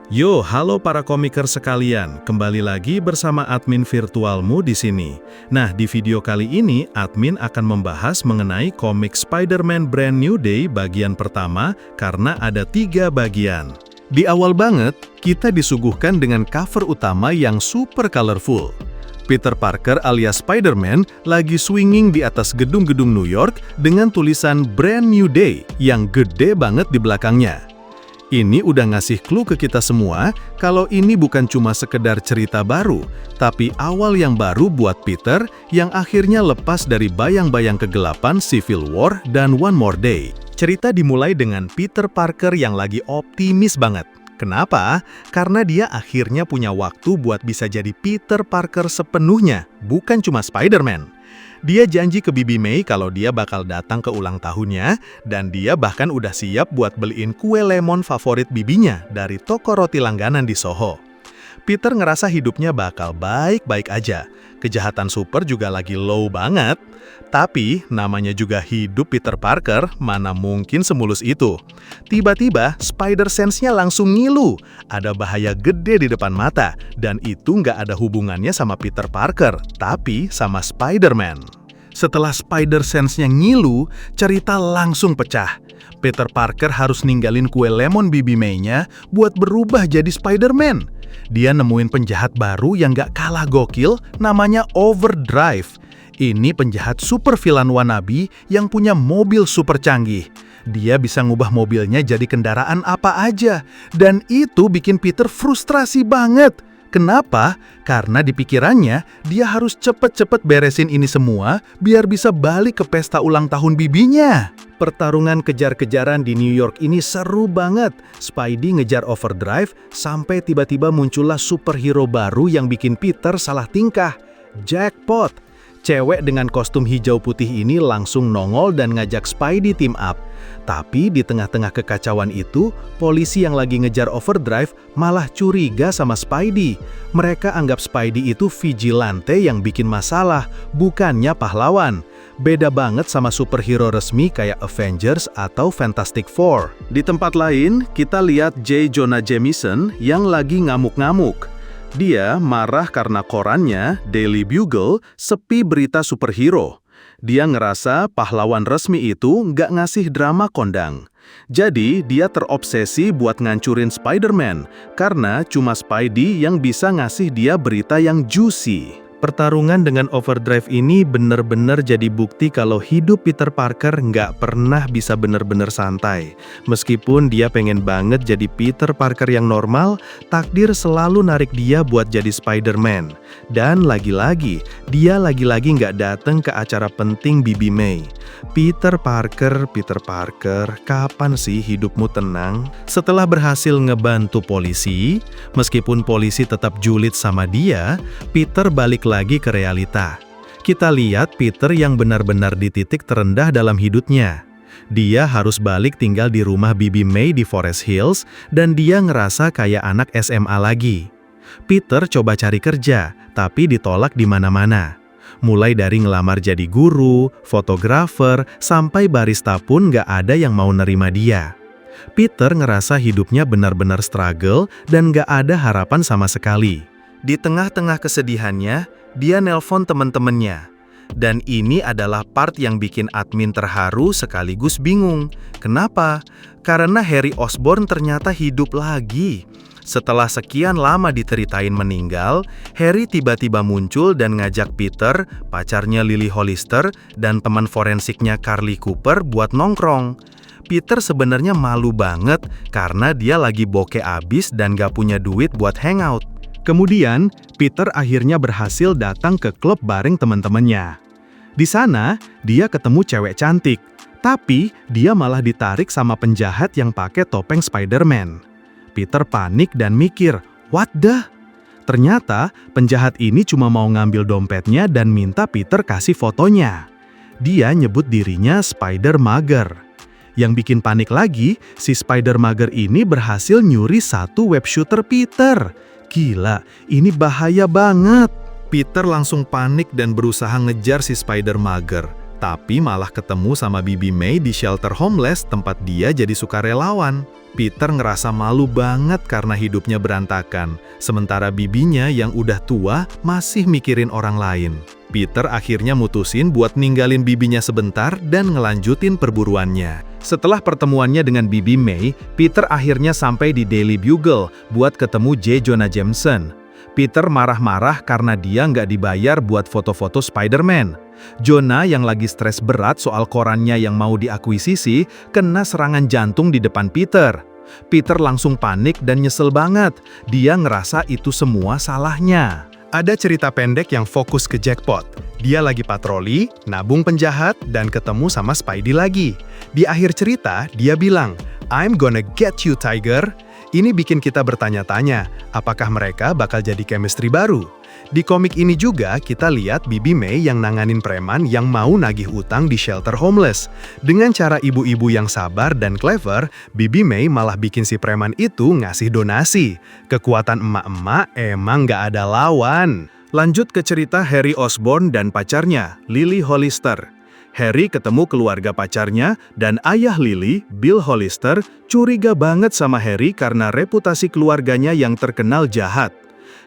Yo, halo para komiker sekalian. Kembali lagi bersama admin virtualmu di sini. Nah, di video kali ini, admin akan membahas mengenai komik Spider-Man Brand New Day bagian pertama karena ada 3 bagian. Di awal banget, kita disuguhkan dengan cover utama yang super colorful. Peter Parker alias Spider-Man lagi swinging di atas gedung-gedung New York dengan tulisan Brand New Day yang gede banget di belakangnya. Ini udah ngasih clue ke kita semua kalau ini bukan cuma sekedar cerita baru, tapi awal yang baru buat Peter yang akhirnya lepas dari bayang-bayang kegelapan Civil War dan One More Day. Cerita dimulai dengan Peter Parker yang lagi optimis banget. Kenapa? Karena dia akhirnya punya waktu buat bisa jadi Peter Parker sepenuhnya, bukan cuma Spider-Man. Dia janji ke Bibi May kalau dia bakal datang ke ulang tahunnya, dan dia bahkan udah siap buat beliin kue lemon favorit bibinya dari toko roti langganan di Soho. Peter ngerasa hidupnya bakal baik-baik aja. Kejahatan super juga lagi low banget. Tapi, namanya juga hidup Peter Parker, mana mungkin semulus itu. Tiba-tiba, Spider-Sense-nya langsung ngilu. Ada bahaya gede di depan mata, dan itu nggak ada hubungannya sama Peter Parker, tapi sama Spider-Man. Setelah Spider-Sense-nya ngilu, cerita langsung pecah. Peter Parker harus ninggalin kue lemon Bibi May-nya buat berubah jadi Spider-Man. Dia nemuin penjahat baru yang gak kalah gokil, namanya Overdrive. Ini penjahat super villain wannabe yang punya mobil super canggih. Dia bisa ngubah mobilnya jadi kendaraan apa aja, dan itu bikin Peter frustrasi banget. Kenapa? Karena di pikirannya, dia harus cepet-cepet beresin ini semua biar bisa balik ke pesta ulang tahun bibinya. Pertarungan kejar-kejaran di New York ini seru banget. Spidey ngejar Overdrive sampai tiba-tiba muncullah superhero baru yang bikin Peter salah tingkah. Jackpot! Cewek dengan kostum hijau putih ini langsung nongol dan ngajak Spidey team up. Tapi di tengah-tengah kekacauan itu, polisi yang lagi ngejar Overdrive malah curiga sama Spidey. Mereka anggap Spidey itu vigilante yang bikin masalah, bukannya pahlawan. Beda banget sama superhero resmi kayak Avengers atau Fantastic Four. Di tempat lain, kita lihat J. Jonah Jameson yang lagi ngamuk-ngamuk. Dia marah karena korannya, Daily Bugle, sepi berita superhero. Dia ngerasa pahlawan resmi itu nggak ngasih drama kondang. Jadi, dia terobsesi buat ngancurin Spider-Man, karena cuma Spidey yang bisa ngasih dia berita yang juicy. Pertarungan dengan Overdrive ini bener-bener jadi bukti kalau hidup Peter Parker nggak pernah bisa bener-bener santai. Meskipun dia pengen banget jadi Peter Parker yang normal, takdir selalu narik dia buat jadi Spider-Man. Dan lagi-lagi, dia lagi-lagi nggak datang ke acara penting Bibi May. Peter Parker, kapan sih hidupmu tenang? Setelah berhasil ngebantu polisi, meskipun polisi tetap julid sama dia, Peter balik lagi ke realita. Kita lihat Peter yang benar-benar di titik terendah dalam hidupnya. Dia harus balik tinggal di rumah Bibi May di Forest Hills, dan dia ngerasa kayak anak SMA lagi. Peter coba cari kerja, tapi ditolak di mana-mana. Mulai dari ngelamar jadi guru, fotografer, sampai barista pun nggak ada yang mau nerima dia. Peter ngerasa hidupnya benar-benar struggle dan nggak ada harapan sama sekali. Di tengah-tengah kesedihannya, dia nelpon teman-temannya. Dan ini adalah part yang bikin admin terharu sekaligus bingung. Kenapa? Karena Harry Osborn ternyata hidup lagi. Setelah sekian lama diceritain meninggal, Harry tiba-tiba muncul dan ngajak Peter, pacarnya Lily Hollister, dan teman forensiknya Carly Cooper buat nongkrong. Peter sebenarnya malu banget karena dia lagi bokeh abis dan gak punya duit buat hangout. Kemudian, Peter akhirnya berhasil datang ke klub bareng teman-temannya. Di sana, dia ketemu cewek cantik, tapi dia malah ditarik sama penjahat yang pakai topeng Spider-Man. Peter panik dan mikir, "What the?" Ternyata, penjahat ini cuma mau ngambil dompetnya dan minta Peter kasih fotonya. Dia nyebut dirinya Spider-Mager. Yang bikin panik lagi, si Spider-Mager ini berhasil nyuri satu web shooter Peter. Gila, ini bahaya banget. Peter langsung panik dan berusaha ngejar si Spider-Mager. Tapi malah ketemu sama Bibi May di shelter homeless tempat dia jadi sukarelawan. Peter ngerasa malu banget karena hidupnya berantakan, sementara bibinya yang udah tua masih mikirin orang lain. Peter akhirnya mutusin buat ninggalin bibinya sebentar dan ngelanjutin perburuannya. Setelah pertemuannya dengan Bibi May, Peter akhirnya sampai di Daily Bugle buat ketemu J. Jonah Jameson. Peter marah-marah karena dia nggak dibayar buat foto-foto Spider-Man. Jonah yang lagi stres berat soal korannya yang mau diakuisisi, kena serangan jantung di depan Peter. Peter langsung panik dan nyesel banget. Dia ngerasa itu semua salahnya. Ada cerita pendek yang fokus ke Jackpot. Dia lagi patroli, nabung penjahat, dan ketemu sama Spidey lagi. Di akhir cerita, dia bilang, "I'm gonna get you, Tiger." Ini bikin kita bertanya-tanya, apakah mereka bakal jadi chemistry baru? Di komik ini juga kita lihat Bibi May yang nanganin preman yang mau nagih utang di shelter homeless. Dengan cara ibu-ibu yang sabar dan clever, Bibi May malah bikin si preman itu ngasih donasi. Kekuatan emak-emak emang nggak ada lawan. Lanjut ke cerita Harry Osborn dan pacarnya, Lily Hollister. Harry ketemu keluarga pacarnya, dan ayah Lily, Bill Hollister, curiga banget sama Harry karena reputasi keluarganya yang terkenal jahat.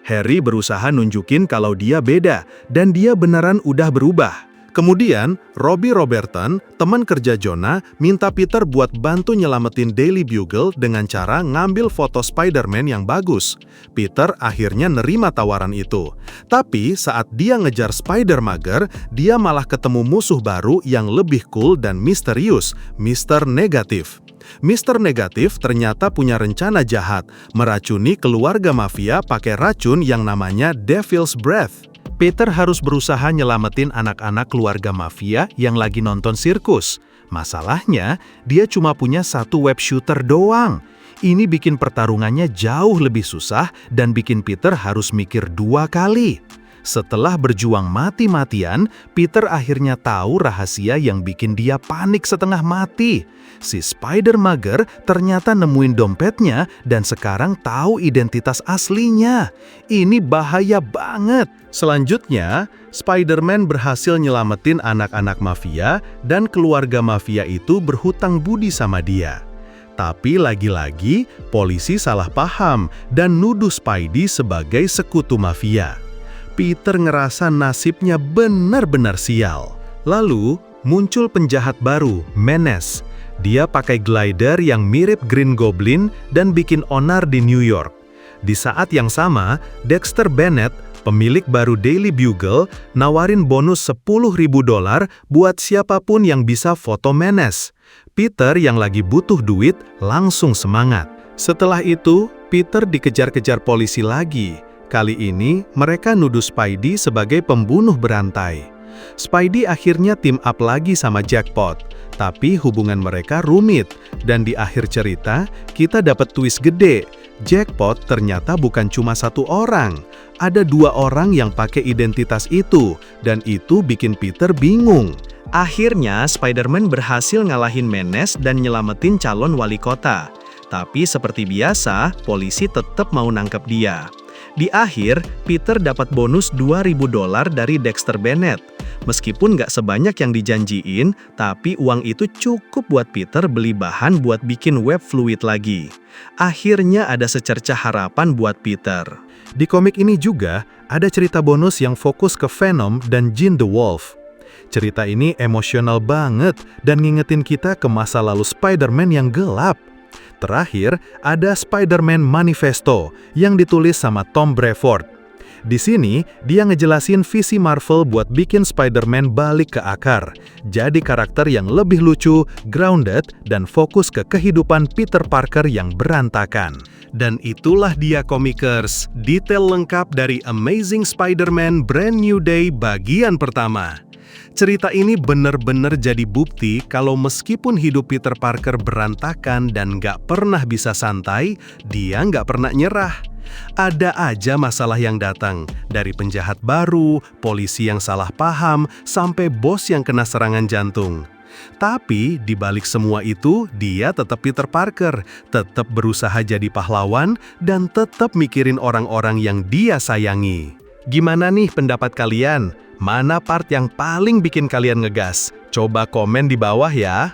Harry berusaha nunjukin kalau dia beda, dan dia beneran udah berubah. Kemudian, Robbie Robertson, teman kerja Jonah, minta Peter buat bantu nyelamatin Daily Bugle dengan cara ngambil foto Spider-Man yang bagus. Peter akhirnya nerima tawaran itu. Tapi saat dia ngejar Spider-Mager, dia malah ketemu musuh baru yang lebih cool dan misterius, Mr. Negatif. Mr. Negatif ternyata punya rencana jahat, meracuni keluarga mafia pakai racun yang namanya Devil's Breath. Peter harus berusaha nyelamatin anak-anak keluarga mafia yang lagi nonton sirkus. Masalahnya, dia cuma punya satu web shooter doang. Ini bikin pertarungannya jauh lebih susah dan bikin Peter harus mikir 2 kali. Setelah berjuang mati-matian, Peter akhirnya tahu rahasia yang bikin dia panik setengah mati. Si Spider-Mager ternyata nemuin dompetnya dan sekarang tahu identitas aslinya. Ini bahaya banget. Selanjutnya, Spider-Man berhasil nyelamatin anak-anak mafia dan keluarga mafia itu berhutang budi sama dia. Tapi lagi-lagi, polisi salah paham dan nuduh Spidey sebagai sekutu mafia. Peter ngerasa nasibnya benar-benar sial. Lalu, muncul penjahat baru, Menace. Dia pakai glider yang mirip Green Goblin dan bikin onar di New York. Di saat yang sama, Dexter Bennett, pemilik baru Daily Bugle, nawarin bonus $10.000 buat siapapun yang bisa foto Menace. Peter yang lagi butuh duit langsung semangat. Setelah itu, Peter dikejar-kejar polisi lagi. Kali ini, mereka nuduh Spidey sebagai pembunuh berantai. Spidey akhirnya team up lagi sama Jackpot, tapi hubungan mereka rumit. Dan di akhir cerita, kita dapat twist gede. Jackpot ternyata bukan cuma satu orang. Ada 2 orang yang pakai identitas itu, dan itu bikin Peter bingung. Akhirnya, Spider-Man berhasil ngalahin Menace dan nyelamatin calon wali kota. Tapi seperti biasa, polisi tetap mau nangkep dia. Di akhir, Peter dapat bonus $2.000 dari Dexter Bennett. Meskipun nggak sebanyak yang dijanjiin, tapi uang itu cukup buat Peter beli bahan buat bikin web fluid lagi. Akhirnya ada secercah harapan buat Peter. Di komik ini juga, ada cerita bonus yang fokus ke Venom dan Jean the Wolf. Cerita ini emosional banget dan ngingetin kita ke masa lalu Spider-Man yang gelap. Terakhir, ada Spider-Man Manifesto yang ditulis sama Tom Brevoort. Di sini, dia ngejelasin visi Marvel buat bikin Spider-Man balik ke akar. Jadi karakter yang lebih lucu, grounded, dan fokus ke kehidupan Peter Parker yang berantakan. Dan itulah dia Komikers, detail lengkap dari Amazing Spider-Man Brand New Day bagian pertama. Cerita ini benar-benar jadi bukti kalau meskipun hidup Peter Parker berantakan dan nggak pernah bisa santai, dia nggak pernah nyerah. Ada aja masalah yang datang, dari penjahat baru, polisi yang salah paham, sampai bos yang kena serangan jantung. Tapi di balik semua itu, dia tetap Peter Parker, tetap berusaha jadi pahlawan, dan tetap mikirin orang-orang yang dia sayangi. Gimana nih pendapat kalian? Mana part yang paling bikin kalian ngegas? Coba komen di bawah ya.